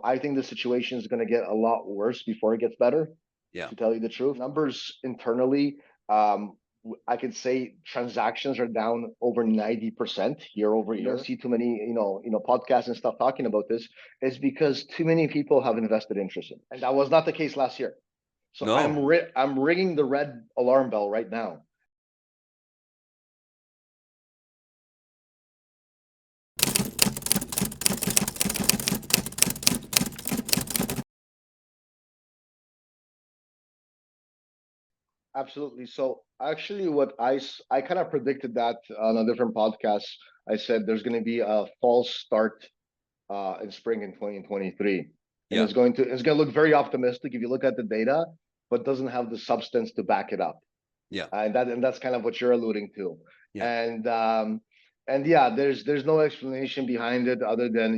I think the situation is going to get a lot worse before it gets better. Yeah. To tell you the truth, numbers internally, I could say transactions are down over 90% year over year. You don't see too many, podcasts and stuff talking about this. Is because too many people have invested interest in, and that was not the case last year. So No. I'm ringing the red alarm bell right now. Absolutely. So actually, what I kind of predicted that on a different podcast. I said there's going to be a false start in spring in 2023, and Yeah. it's going to look very optimistic if you look at the data, but doesn't have the substance to back it up. Yeah. And that's kind of what you're alluding to. Yeah. And yeah, there's no explanation behind it other than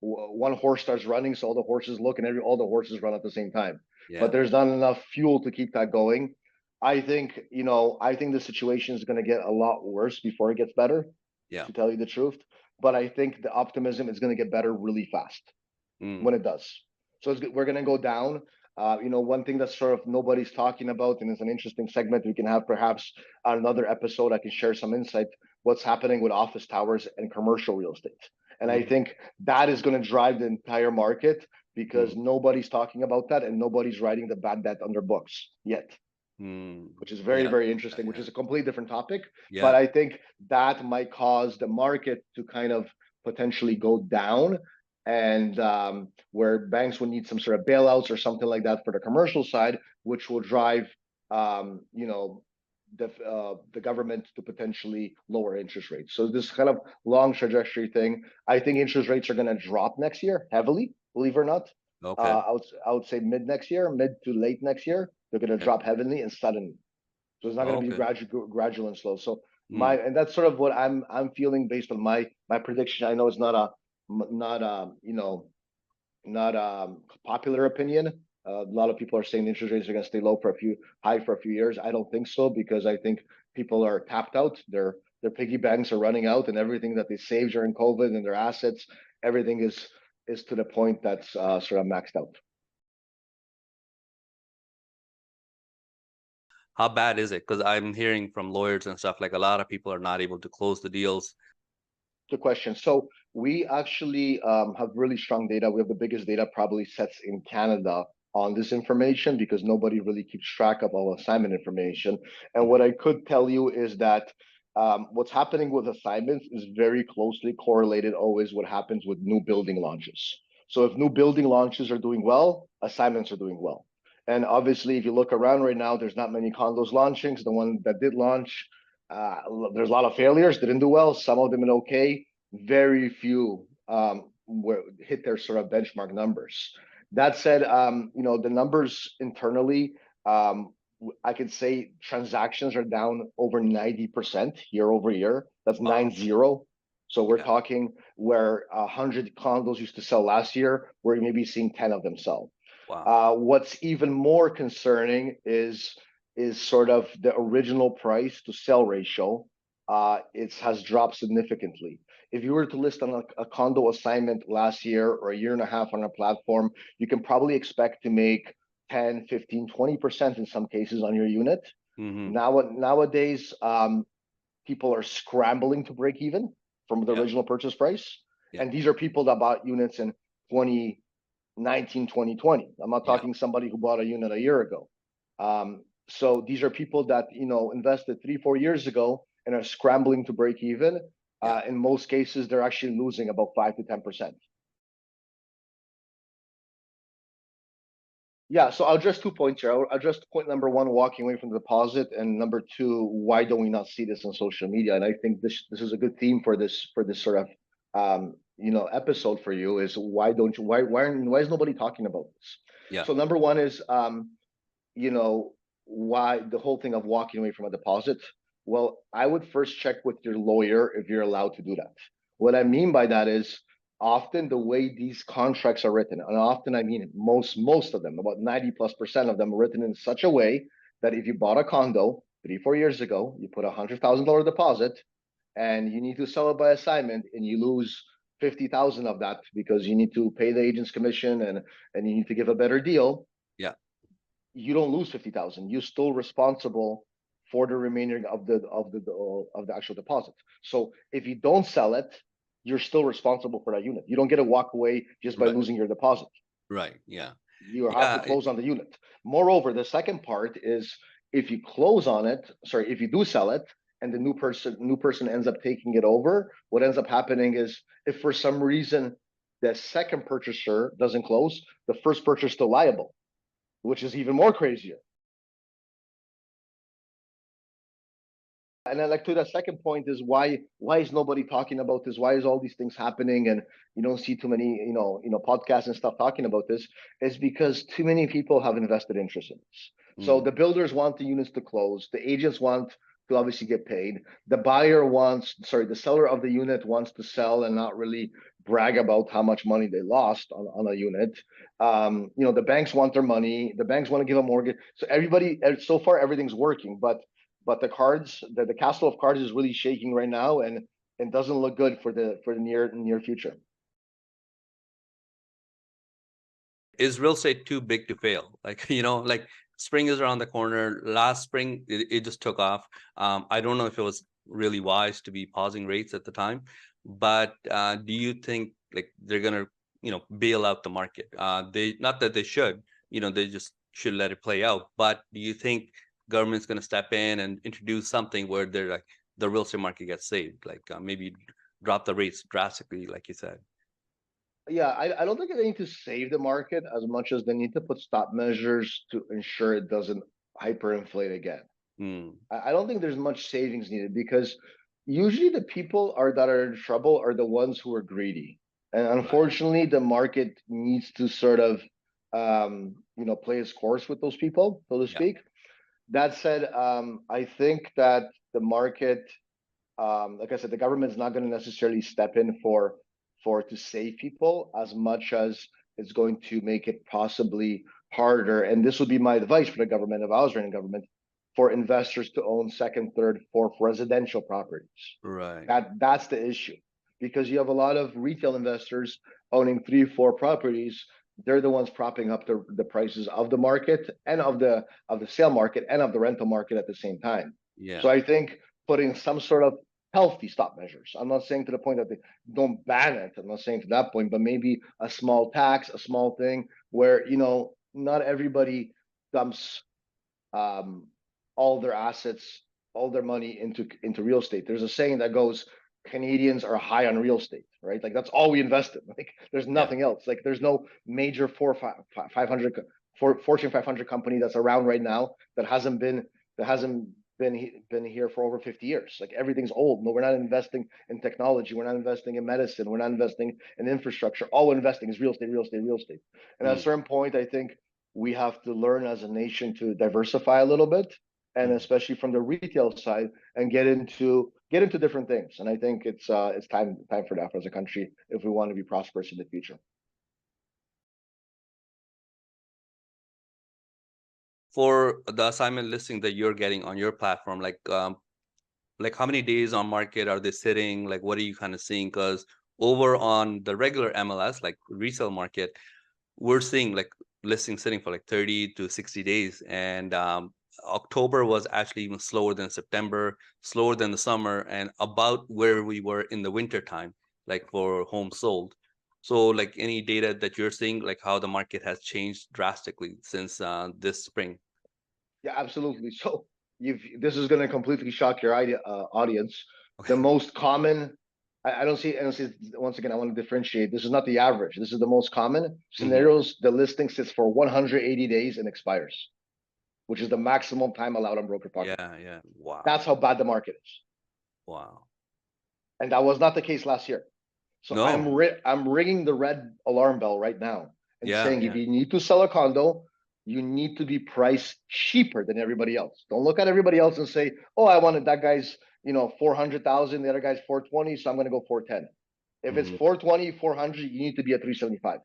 one horse starts running, so all the horses look, and all the horses run at the same time. Yeah. But there's not enough fuel to keep that going. I think the situation is going to get a lot worse before it gets better. Yeah. To tell you the truth, but I think the optimism is going to get better really fast when it does. So we're going to go down. One thing that sort of nobody's talking about, and it's an interesting segment we can have perhaps on another episode. I can share some insight what's happening with office towers and commercial real estate, and I think that is going to drive the entire market because nobody's talking about that and nobody's writing the bad debt on their books yet. Which is very, very interesting, which is a completely different topic. Yeah. But I think that might cause the market to kind of potentially go down, and where banks would need some sort of bailouts or something like that for the commercial side, which will drive, the government to potentially lower interest rates. So this kind of long trajectory thing. I think interest rates are going to drop next year heavily, believe it or not. Okay. I would say mid to late next year, they're going to drop heavily and suddenly. So it's not going to be gradual and slow. So and that's sort of what I'm feeling based on my prediction. I know it's not popular opinion. A lot of people are saying interest rates are going to stay low high for a few years. I don't think so, because I think people are tapped out. Their piggy banks are running out, and everything that they saved during COVID and their assets, everything is to the point that's sort of maxed out. How bad is it? Because I'm hearing from lawyers and stuff, like a lot of people are not able to close the deals. Good question. So we actually have really strong data. We have the biggest data probably sets in Canada on this information, because nobody really keeps track of all assignment information. And what I could tell you is that what's happening with assignments is very closely correlated always what happens with new building launches. So if new building launches are doing well, assignments are doing well. And obviously, if you look around right now, there's not many condos launching. So the one that did launch, there's a lot of failures, didn't do well. Some of them did okay. Very few hit their sort of benchmark numbers. That said, the numbers internally, I could say transactions are down over 90% year over year. That's 90. So we're talking where 100 condos used to sell last year, we're maybe seeing 10 of them sell. Wow. What's even more concerning is sort of the original price to sell ratio. It has dropped significantly. If you were to list on a condo assignment last year or a year and a half on our platform, you can probably expect to make 10, 15, 20% in some cases on your unit. Nowadays, people are scrambling to break even from the original purchase price. And these are people that bought units in 2019, 2020. I'm not talking somebody who bought a unit a year ago. So these are people that invested 3-4 years ago and are scrambling to break even. In most cases, they're actually losing about 5 to 10%. Yeah, so I'll address 2 points here. I'll address point number one, walking away from the deposit, and number two, why don't we not see this on social media? And I think this is a good theme for this sort of episode for you, is why is nobody talking about this? Yeah. So number one is why the whole thing of walking away from a deposit. Well, I would first check with your lawyer if you're allowed to do that. What I mean by that is, often the way these contracts are written, and often I mean most of them, about 90+% of them, are written in such a way that if you bought a condo 3-4 years ago, you put $100,000 deposit, and you need to sell it by assignment, and you lose 50,000 of that because you need to pay the agent's commission and you need to give a better deal, Yeah. you don't lose 50,000. You're still responsible for the remainder of the actual deposit. So if you don't sell it, you're still responsible for that unit. You don't get to walk away just by Right. losing your deposit. Right. Yeah. You have to Yeah. close on the unit. Moreover, the second part is if you close on it, sorry, if you do sell it and the new person ends up taking it over, what ends up happening is if for some reason the second purchaser doesn't close, the first purchaser is still liable, which is even more crazier. And then, like, to the second point is why is nobody talking about this? Why is all these things happening? And you don't see too many, podcasts and stuff talking about this. Is because too many people have invested interest in this. So the builders want the units to close. The agents want to obviously get paid. The seller of the unit wants to sell and not really brag about how much money they lost on a unit. The banks want their money. The banks want to give a mortgage. So so far everything's working, but the castle of cards is really shaking right now, and doesn't look good for the near future. Is real estate too big to fail? Like, like spring is around the corner. Last spring, it just took off. I don't know if it was really wise to be pausing rates at the time, but do you think like they're gonna, bail out the market? Not that they should, they just should let it play out. But do you think government's gonna step in and introduce something where they're like the real estate market gets saved, like maybe drop the rates drastically, like you said? Yeah, I don't think they need to save the market as much as they need to put stop measures to ensure it doesn't hyperinflate again. I don't think there's much savings needed because usually the people that are in trouble are the ones who are greedy. And Right. unfortunately, the market needs to sort of, play its course with those people, so to Yeah. speak. That said, I think that the market, like I said, the government's not going to necessarily step in to save people as much as it's going to make it possibly harder. And this would be my advice for the government if I was running government, for investors to own second, third, fourth residential properties. Right. That's the issue, because you have a lot of retail investors owning 3, 4 properties. They're the ones propping up the prices of the market and of the sale market and of the rental market at the same time. Yeah. So I think putting some sort of healthy stop measures. I'm not saying to the point that they don't ban it. I'm not saying to that point, but maybe a small tax, a small thing where, not everybody dumps all their assets, all their money into real estate. There's a saying that goes, Canadians are high on real estate, right? Like that's all we invest in. Like there's nothing else. Like there's no major Fortune 500 company that's around right now that hasn't been here for over 50 years. Like everything's old. No, we're not investing in technology. We're not investing in medicine. We're not investing in infrastructure. All we're investing is real estate, real estate, real estate. And at a certain point, I think we have to learn as a nation to diversify a little bit, and especially from the retail side, and get into different things. And I think it's time for that as a country if we want to be prosperous in the future. For the assignment listing that you're getting on your platform, like how many days on market are they sitting? Like, what are you kind of seeing? Because over on the regular MLS, like resale market, we're seeing like listings sitting for like 30 to 60 days. And October was actually even slower than September, slower than the summer, and about where we were in the winter time, like for homes sold. So like any data that you're seeing, like how the market has changed drastically since this spring? Yeah, absolutely. So this is going to completely shock your audience. Okay. The most common, I don't see, once again, I want to differentiate. This is not the average. This is the most common scenarios. The listing sits for 180 days and expires, which is the maximum time allowed on Brokerpocket. Yeah. Wow. That's how bad the market is. Wow. And that was not the case last year. So No. I'm ringing the red alarm bell right now and saying, if Yeah. you need to sell a condo, you need to be priced cheaper than everybody else. Don't look at everybody else and say, oh, I wanted that guy's, 400,000, the other guy's 420, so I'm going to go 410. If it's 420, 400, you need to be at 375.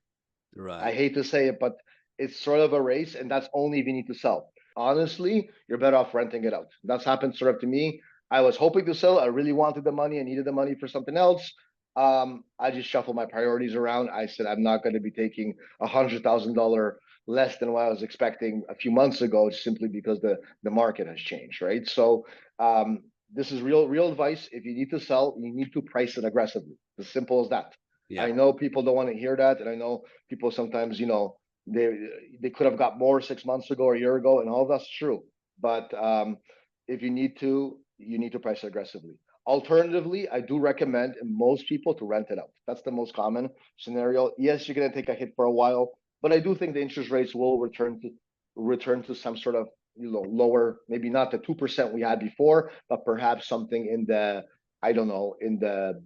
Right. I hate to say it, but it's sort of a race, and that's only if you need to sell. Honestly, you're better off renting it out. That's happened sort of to me. I was hoping to sell. I really wanted the money. I needed the money for something else. I just shuffled my priorities around. I said I'm not going to be taking $100,000 less than what I was expecting a few months ago, simply because the market has changed, right? So this is real advice. If you need to sell, you need to price it aggressively. As simple as that. Yeah. I know people don't want to hear that, and I know people sometimes, they could have got more 6 months ago or a year ago, and all that's true. But if you need to, you need to price it aggressively. Alternatively, I do recommend most people to rent it out. That's the most common scenario. Yes, you're going to take a hit for a while, but I do think the interest rates will return to some sort of lower, maybe not the 2% we had before, but perhaps something in the, I don't know, in the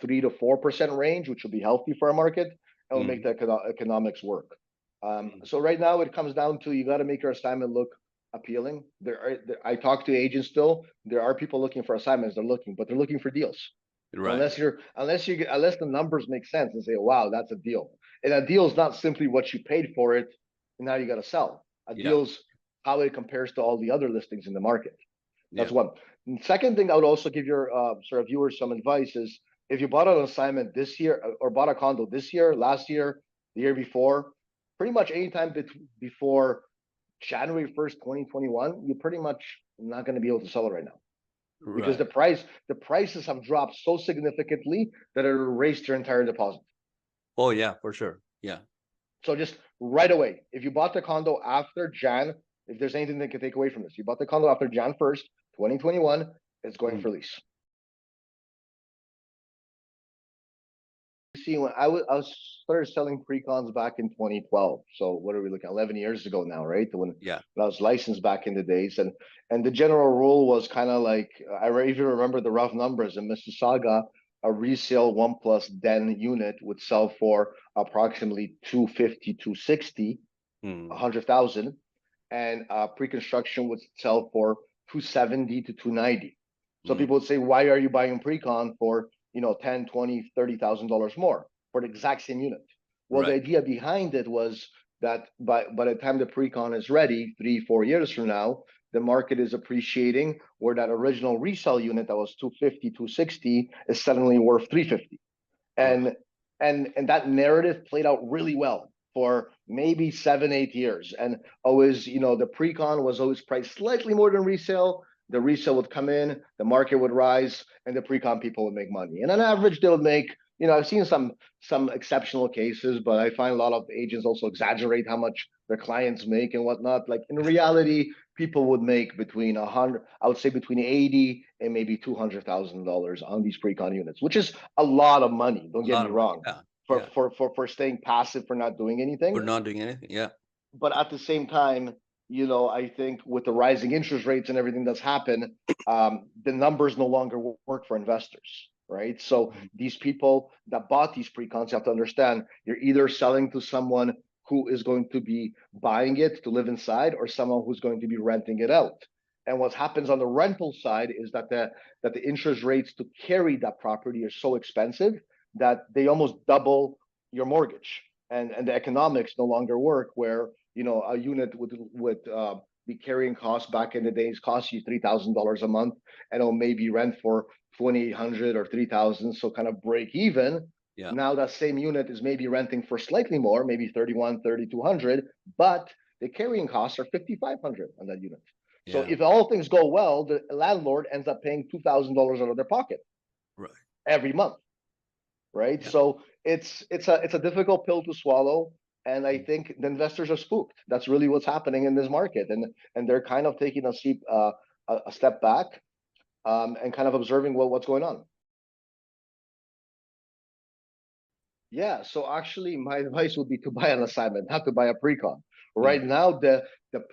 3 to 4% range, which will be healthy for a market and will make the economics work. So right now it comes down to, you got to make your assignment look appealing. I talk to agents still. There are people looking for assignments. But they're looking for deals. Right. Unless the numbers make sense and say, wow, that's a deal. And a deal is not simply what you paid for it, and now you got to sell. A deal's how it compares to all the other listings in the market. That's one. And second thing, I would also give your sort of viewers some advice is, if you bought an assignment this year or bought a condo this year, last year, the year before, pretty much anytime before January 1st, 2021, you're pretty much not going to be able to sell it right now, because the prices have dropped so significantly that it erased your entire deposit. Oh yeah, for sure. Yeah. So just right away, if you bought the condo after Jan, if there's anything they can take away from this, you bought the condo after Jan 1st, 2021, it's going for lease. See, when I was started selling precons back in 2012. So what are we looking at? 11 years ago now, right? When I was licensed back in the days, and the general rule was kind of like, I even remember the rough numbers in Mississauga. A resale 1+ den unit would sell for approximately 250, 260, 100,000, and pre-construction would sell for 270 to 290. So people would say, why are you buying precon for 10, 20, $30,000 more for the exact same unit? Well, the idea behind it was that by the time the precon is ready, 3-4 years from now, the market is appreciating, where that original resale unit that was 250, 260 is suddenly worth 350. And that narrative played out really well for maybe 7-8 years. And always, the precon was always priced slightly more than resale. The resale would come in, the market would rise, and the precon people would make money. And on average, they would make, I've seen some exceptional cases, but I find a lot of agents also exaggerate how much their clients make and whatnot. Like in reality, people would make between 100, I would say between 80 and maybe $200,000 on these precon units, which is a lot of money. Don't get me wrong. For staying passive, for not doing anything. For not doing anything, yeah. But at the same time, I think with the rising interest rates and everything that's happened, the numbers no longer work for investors, right? So these people that bought these precons, you have to understand, you're either selling to someone who is going to be buying it to live inside, or someone who's going to be renting it out. And what happens on the rental side is that the interest rates to carry that property are so expensive that they almost double your mortgage, and the economics no longer work, where a unit would be carrying costs back in the days cost you $3,000 a month, and it'll maybe rent for $2,800 or $3,000, so kind of break even. Now that same unit is maybe renting for slightly more, maybe $3,100, $3,200, but the carrying costs are $5,500 on that unit. So if all things go well, the landlord ends up paying $2,000 out of their pocket every month, right? So it's a difficult pill to swallow. And I think the investors are spooked. That's really what's happening in this market, and they're kind of taking a step back, and kind of observing what's going on. Yeah, so actually, my advice would be to buy an assignment, not to buy a precon. Right now, the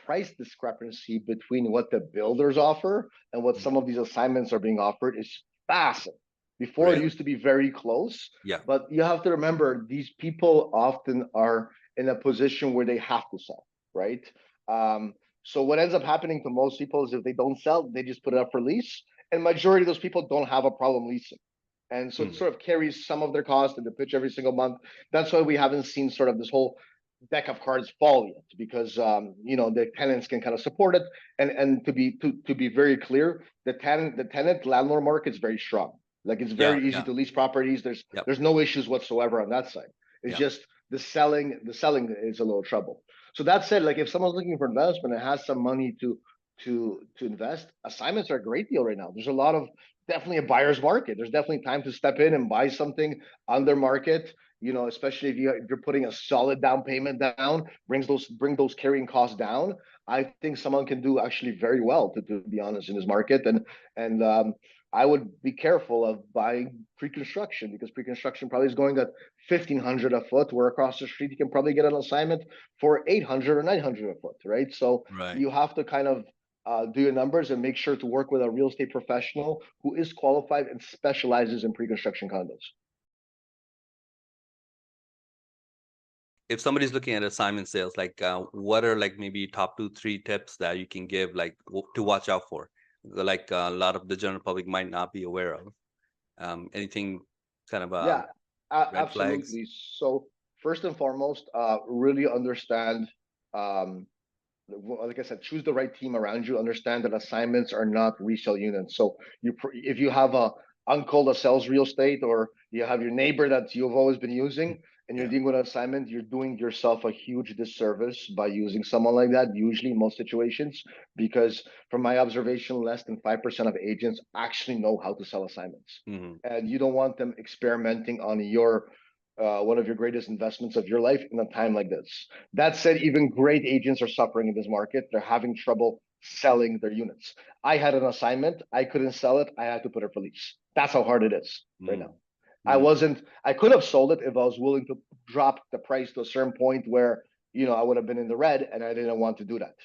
price discrepancy between what the builders offer and what some of these assignments are being offered is massive. Before, it used to be very close. But you have to remember, these people often are in a position where they have to sell, right? So what ends up happening to most people is, if they don't sell, they just put it up for lease. And majority of those people don't have a problem leasing. And so it sort of carries some of their cost in the pitch every single month. That's why we haven't seen sort of this whole deck of cards fall yet, because the tenants can kind of support it. And to be very clear, the tenant landlord market is very strong. Like it's Yeah, very easy yeah, to lease properties. yep, There's no issues whatsoever on that side. It's yeah. just the selling is a little trouble. So that said, like if someone's looking for investment and has some money to invest, assignments are a great deal right now. There's a lot of definitely a buyer's market. There's definitely time to step in and buy something under market. You know, especially if you're putting a solid down payment down, bring those carrying costs down. I think someone can do actually very well, to be honest, in this market. And I would be careful of buying pre-construction, because pre-construction probably is going at 1,500 a foot, where across the street you can probably get an assignment for 800 or 900 a foot, right? So Right. you have to kind of do your numbers and make sure to work with a real estate professional who is qualified and specializes in pre-construction condos. If somebody's looking at assignment sales, like what are like maybe top 2, 3 tips that you can give, like to watch out for, like a lot of the general public might not be aware of? Anything kind of Yeah, red flags? absolutely. So first and foremost, really understand, um, like I said, choose the right team around you. Understand that assignments are not resale units. So if you have a uncle that sells real estate, or you have your neighbor that you've always been using, and you're Yeah, dealing with an assignment, you're doing yourself a huge disservice by using someone like that, usually in most situations, because from my observation, less than 5% of agents actually know how to sell assignments. hmm, And you don't want them experimenting on your one of your greatest investments of your life in a time like this. That said, even great agents are suffering in this market. They're having trouble selling their units. I had an assignment, I couldn't sell it, I had to put it for lease. That's how hard it is right hmm, now. hmm, I could have sold it if I was willing to drop the price to a certain point where, I would have been in the red, and I didn't want to do that.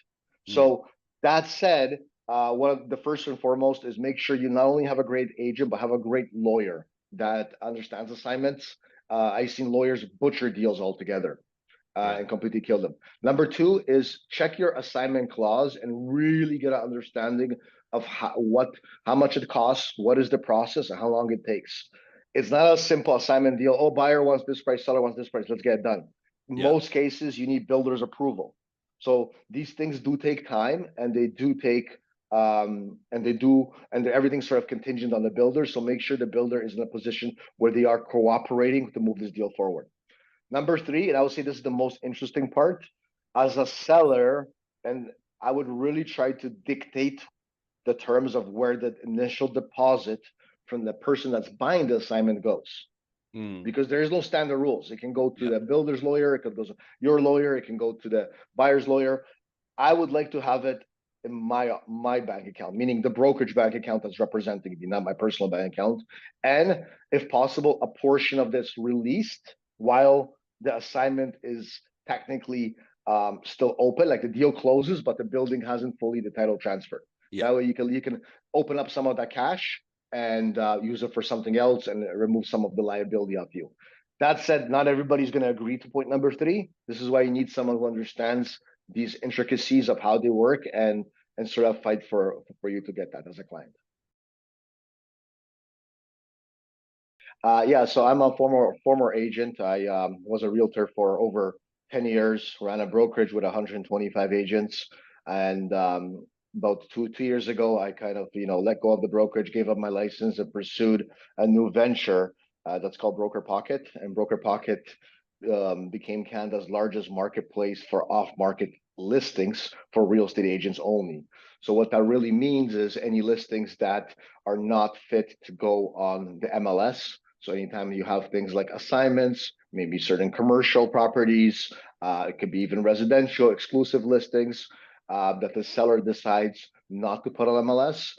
hmm. So that said, one of the first and foremost is make sure you not only have a great agent, but have a great lawyer that understands assignments. I've seen lawyers butcher deals altogether Right. and completely kill them. Number two is check your assignment clause and really get an understanding of how much it costs, what is the process, and how long it takes. It's not a simple assignment deal. Oh, buyer wants this price, seller wants this price. Let's get it done. In Yeah. most cases, you need builder's approval. So these things do take time, and they do take and everything's sort of contingent on the builder. So make sure the builder is in a position where they are cooperating to move this deal forward. Number three, and I would say this is the most interesting part, as a seller, and I would really try to dictate the terms of where the initial deposit from the person that's buying the assignment goes. Mm, Because there is no standard rules. It can go to yeah. the builder's lawyer, it could go to your lawyer, it can go to the buyer's lawyer. I would like to have it in my bank account, meaning the brokerage bank account that's representing me, not my personal bank account. And if possible, a portion of this released while the assignment is technically still open, like the deal closes, but the building hasn't fully the title transferred. Yeah. That way you can open up some of that cash and use it for something else and remove some of the liability off you. That said, not everybody's going to agree to point number three. This is why you need someone who understands these intricacies of how they work and sort of fight for you to get that as a client. Yeah, so I'm a former agent. I was a realtor for over 10 years, ran a brokerage with 125 agents, and about two years ago, I kind of let go of the brokerage, gave up my license, and pursued a new venture that's called Brokerpocket, and Brokerpocket became Canada's largest marketplace for off-market listings for real estate agents only. So what that really means is any listings that are not fit to go on the MLS. So anytime you have things like assignments, maybe certain commercial properties, it could be even residential exclusive listings that the seller decides not to put on MLS,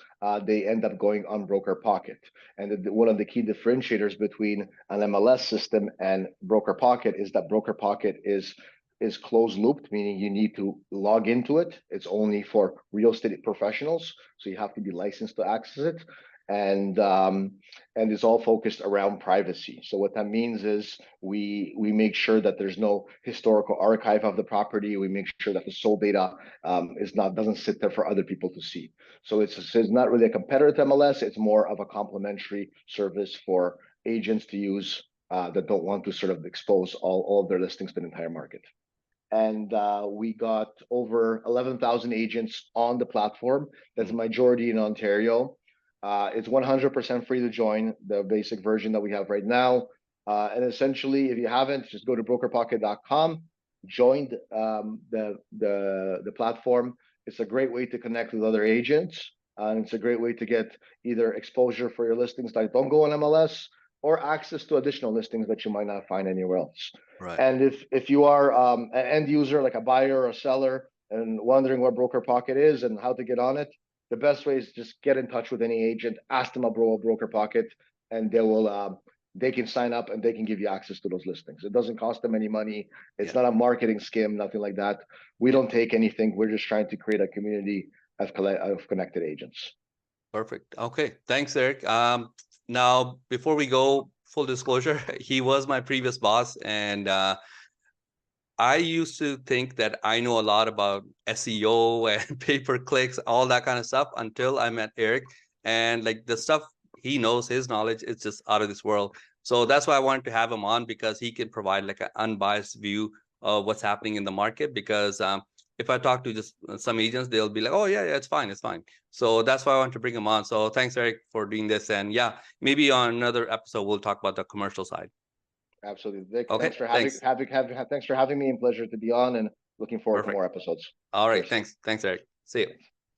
they end up going on Brokerpocket. And one of the key differentiators between an MLS system and Brokerpocket is that Brokerpocket is closed looped, meaning you need to log into it. It's only for real estate professionals, so you have to be licensed to access it. And it's all focused around privacy. So what that means is we make sure that there's no historical archive of the property. We make sure that the sold data doesn't sit there for other people to see. So it's not really a competitor to MLS. It's more of a complementary service for agents to use that don't want to sort of expose all of their listings to the entire market. And we got over 11,000 agents on the platform. That's Mm, majority in Ontario. It's 100% free to join, the basic version that we have right now. And essentially, if you haven't, just go to brokerpocket.com, join the platform. It's a great way to connect with other agents, and it's a great way to get either exposure for your listings that don't go on MLS, or access to additional listings that you might not find anywhere else. Right. And if you are an end user, like a buyer or a seller, and wondering what Brokerpocket is and how to get on it, the best way is just get in touch with any agent, ask them about Brokerpocket, and they can sign up and they can give you access to those listings. It doesn't cost them any money. It's not a marketing scam, nothing like that. We don't take anything. We're just trying to create a community of connected agents. Perfect. Okay. Thanks, Eric. Now, before we go, full disclosure, he was my previous boss, and I used to think that I know a lot about SEO and pay-per-clicks, all that kind of stuff, until I met Eric. And like the stuff he knows, his knowledge, it's just out of this world. So that's why I wanted to have him on, because he can provide like an unbiased view of what's happening in the market. Because if I talk to just some agents, they'll be like, oh, yeah, it's fine, it's fine. So that's why I want to bring him on. So thanks, Eric, for doing this. And yeah, maybe on another episode, we'll talk about the commercial side. Absolutely, Vic. Okay, Thanks for having me, and pleasure to be on, and looking forward to perfect. more episodes. All right, Cheers. thanks, Eric. See you.